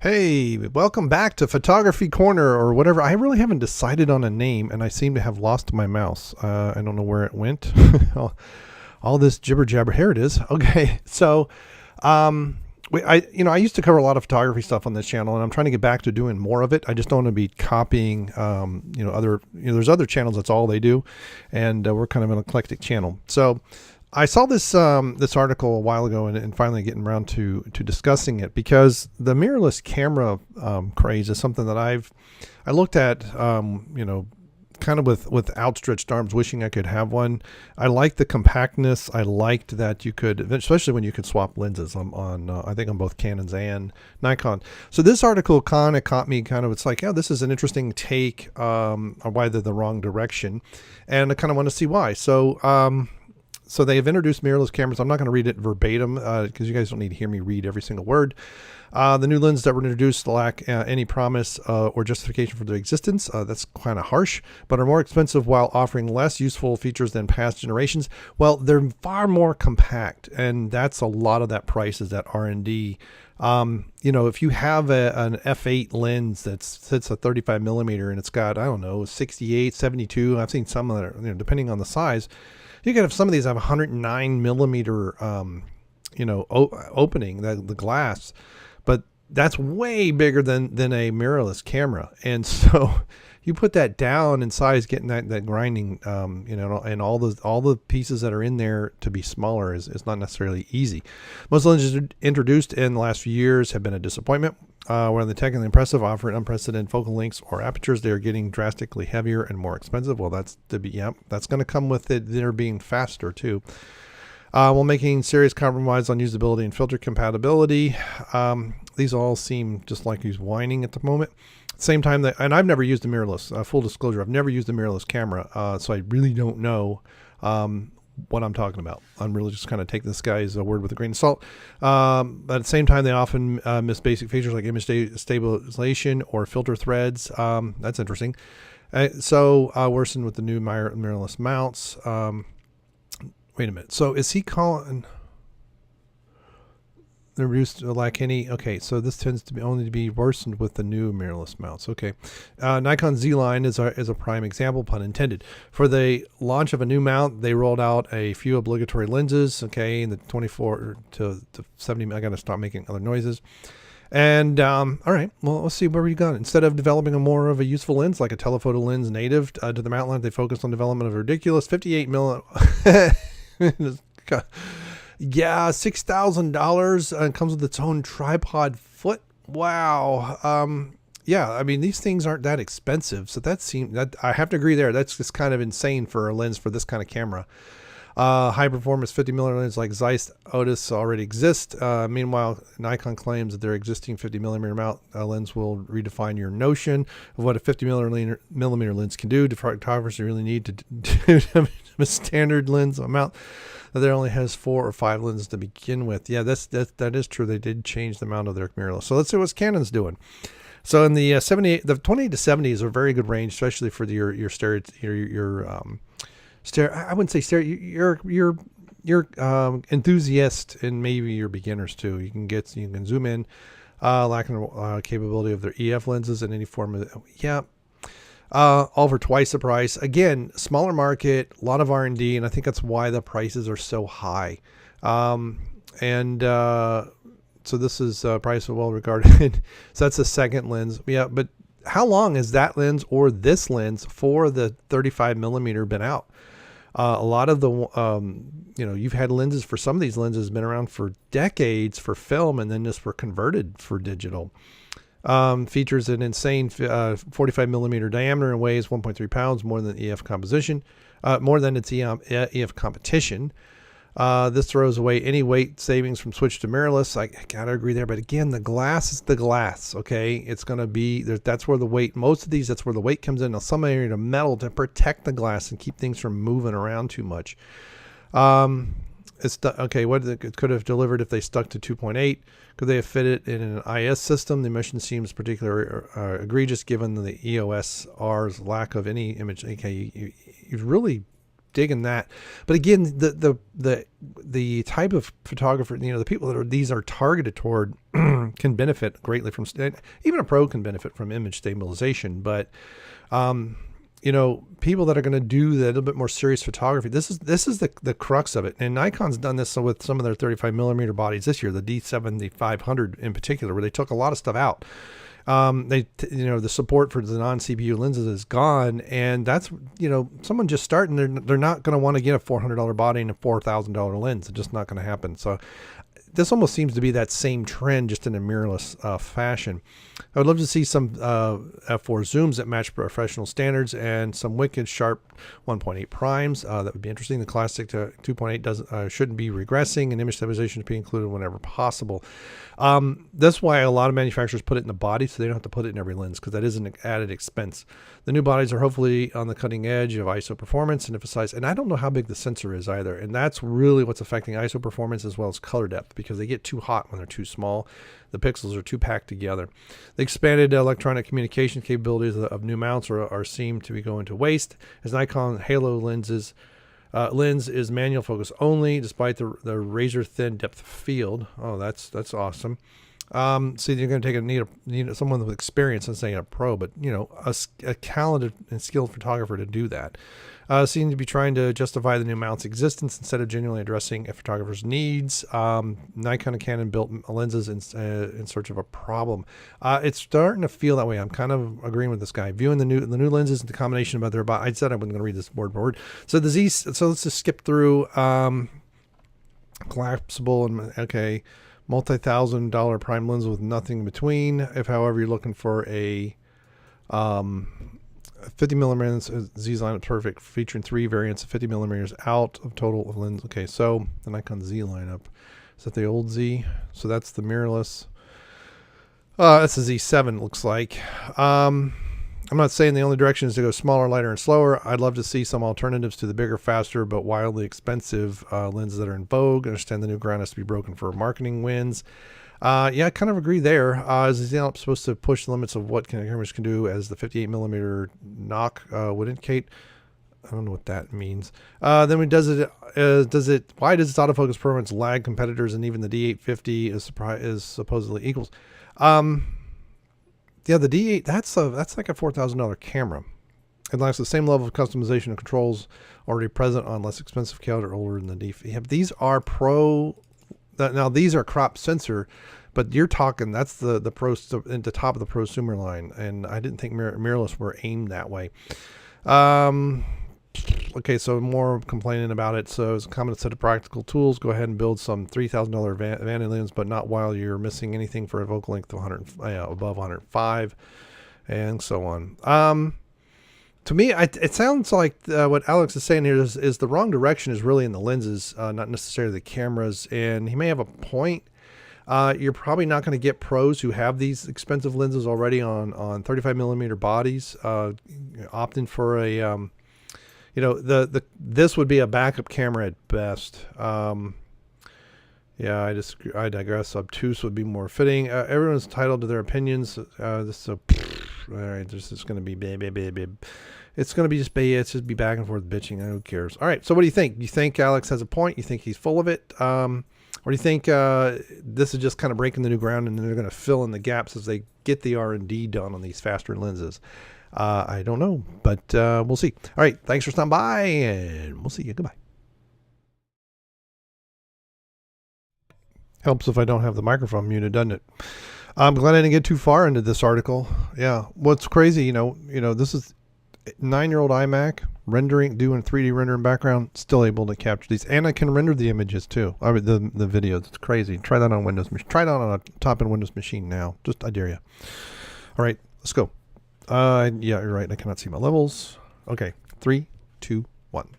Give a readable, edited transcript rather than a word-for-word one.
Hey, welcome back to Photography Corner or whatever. I really haven't decided on a name, and I seem to have lost my mouse. I don't know where it went. all this jibber jabber. Here it is. Okay, so I used to cover a lot of photography stuff on this channel, and I'm trying to get back to doing more of it. I just don't want to be copying, there's other channels that's all they do, and we're kind of an eclectic channel. So I saw this this article a while ago, and finally getting around to discussing it, because the mirrorless camera craze is something that I looked at, kind of with outstretched arms, wishing I could have one. I liked the compactness. I liked that you could, especially when you could swap lenses on I think on both Canons and Nikon. So this article kind of caught me. It's like, yeah, this is an interesting take, or why they're the wrong direction, and I kind of want to see why. So they have introduced mirrorless cameras. I'm not going to read it verbatim because you guys don't need to hear me read every single word. The new lenses that were introduced lack any promise or justification for their existence. That's kind of harsh, but are more expensive while offering less useful features than past generations. Well, they're far more compact, and that's a lot of that price is that R&D. If you have an f8 lens that sits at 35 millimeter and it's got, I don't know, 68, 72, I've seen some that are, depending on the size. You can have some of these have 109 millimeter, opening, the glass, but that's way bigger than a mirrorless camera. And so you put that down in size, getting that grinding, and all the pieces that are in there to be smaller is not necessarily easy. Most lenses introduced in the last few years have been a disappointment. Whether the technically impressive, offer unprecedented focal lengths or apertures, they are getting drastically heavier and more expensive. Well, that's going to come with it. They're being faster too. While making serious compromise on usability and filter compatibility, these all seem just like he's whining at the moment. At the same time, and I've never used a mirrorless. Full disclosure, I've never used a mirrorless camera, so I really don't know what I'm talking about. I'm really just kind of take this guy's word with a grain of salt. But at the same time, they often miss basic features like image stabilization or filter threads. That's interesting. Worsen with the new mirrorless mounts. Wait a minute. So is he calling? They're reduced to lack any. Okay, so this tends to be only to be worsened with the new mirrorless mounts. Okay, Nikon Z line is a prime example, pun intended. For the launch of a new mount, they rolled out a few obligatory lenses. Okay, in the 24 to 70. I got to stop making other noises. And all right, well, let's see where we got. Instead of developing a more of a useful lens like a telephoto lens native to the mount line, they focused on development of a ridiculous 58 mm. Yeah, $6,000 and comes with its own tripod foot. Wow. Yeah, I mean, these things aren't that expensive, so that I have to agree there. That's just kind of insane for a lens for this kind of camera. High performance 50 millimeter lens like Zeiss Otis already exist. Meanwhile, Nikon claims that their existing 50 millimeter mount lens will redefine your notion of what a 50 millimeter lens can do. Photographers really need to do a standard lens mount that there only has 4 or 5 lenses to begin with. Yeah, that is true. They did change the mount of their mirrorless. So let's see what Canon's doing. So in the 28 to 70 is a very good range, especially for your stereo, I wouldn't say stereo. Your enthusiast and maybe your beginners too. You can zoom in, lacking capability of their EF lenses in any form of all for twice the price. Again, smaller market, a lot of R&D, and I think that's why the prices are so high. So this is price well regarded. So that's the second lens. Yeah, but how long has that lens or this lens for the 35 millimeter been out? A lot of the, you've had lenses for some of these lenses been around for decades for film and then just were converted for digital. Features an insane 45 millimeter diameter and weighs 1.3 pounds, more than EF composition, more than its EF competition. This throws away any weight savings from switch to mirrorless. I gotta agree there, but again, the glass is the glass. Okay, it's gonna be there. That's where the weight. Most of these, that's where the weight comes in. Now, some area of metal to protect the glass and keep things from moving around too much. Okay, what it could have delivered if they stuck to 2.8. Could they have fit it in an IS system? The emission seems particularly egregious given the EOS R's lack of any image. Okay, you really digging that. But again, the type of photographer, the people that these are targeted toward can benefit greatly from, even a pro can benefit from image stabilization. But people that are going to do the little bit more serious photography, this is the crux of it. And Nikon's done this with some of their 35 millimeter bodies this year, the D7500 in particular, where they took a lot of stuff out. The support for the non-CPU lenses is gone, and that's, someone just starting, they're not going to want to get a $400 body and a $4,000 lens. It's just not going to happen. So this almost seems to be that same trend, just in a mirrorless fashion. I would love to see some f4 zooms that match professional standards and some wicked sharp 1.8 primes. That would be interesting. The classic to 2.8 shouldn't be regressing, and image stabilization should be included whenever possible. That's why a lot of manufacturers put it in the body, so they don't have to put it in every lens, because that is an added expense. The new bodies are hopefully on the cutting edge of ISO performance and emphasize, and I don't know how big the sensor is either, and that's really what's affecting ISO performance as well as color depth, because they get too hot when they're too small. The pixels are too packed together. The expanded electronic communication capabilities of new mounts are seem to be going to waste, as Nikon Halo lens is manual focus only, despite the razor thin depth of field. Oh, that's awesome. So you're going to need someone with experience, and saying a pro, but a talented and skilled photographer to do that. Seem to be trying to justify the new mount's existence instead of genuinely addressing a photographer's needs. Nikon and Canon built lenses in search of a problem. It's starting to feel that way. I'm kind of agreeing with this guy. Viewing the new lenses in the combination about their body. I said I wasn't going to read this word by word. So the Z. So let's just skip through collapsible and okay. Multi-$1,000 prime lens with nothing in between. If, however, you're looking for a 50 millimeters, Z lineup perfect, featuring 3 variants of 50 millimeters out of total of lens. Okay, so the Nikon Z lineup. Is that the old Z? So that's the mirrorless. That's the Z7, looks like. I'm not saying the only direction is to go smaller, lighter, and slower. I'd love to see some alternatives to the bigger, faster, but wildly expensive lenses that are in vogue. I understand the new ground has to be broken for marketing wins. Yeah, I kind of agree there. Is the lineup supposed to push the limits of what cameras can do, as the 58 millimeter knock would indicate? I don't know what that means. Then why does its autofocus performance lag competitors, and even the D850 is supposedly equals? Yeah, the D8, that's like a $4,000 camera. It lacks the same level of customization and controls already present on less expensive camera older than the D. Yeah, these are now these are crop sensor, but you're talking, that's the pro, at the top of the prosumer line, and I didn't think mirrorless were aimed that way. Okay, so more complaining about it. So it's a common set of practical tools. Go ahead and build some $3,000 vanity lens, but not while you're missing anything for a focal length of above 105, and so on. To me, it sounds like what Alex is saying here is the wrong direction is really in the lenses, not necessarily the cameras. And he may have a point. You're probably not going to get pros who have these expensive lenses already on 35 millimeter bodies, opting for a this would be a backup camera at best. Yeah, I digress. Obtuse would be more fitting. Everyone's entitled to their opinions. All right, this is going to be it's going to be it's just be back and forth bitching. Who cares? All right, so what do you think? You think Alex has a point? You think he's full of it? Or do you think this is just kind of breaking the new ground, and they're going to fill in the gaps as they get the R&D done on these faster lenses? I don't know, but we'll see. All right, thanks for stopping by, and we'll see you. Goodbye. Helps if I don't have the microphone muted, doesn't it? I'm glad I didn't get too far into this article. Yeah, what's crazy, this is 9-year-old iMac doing 3D rendering background, still able to capture these, and I can render the images too. I mean, the videos. It's crazy. Try that on Windows. Try that on a top-end Windows machine now. I dare you. All right, let's go. Yeah, you're right. I cannot see my levels. Okay, 3, 2, 1.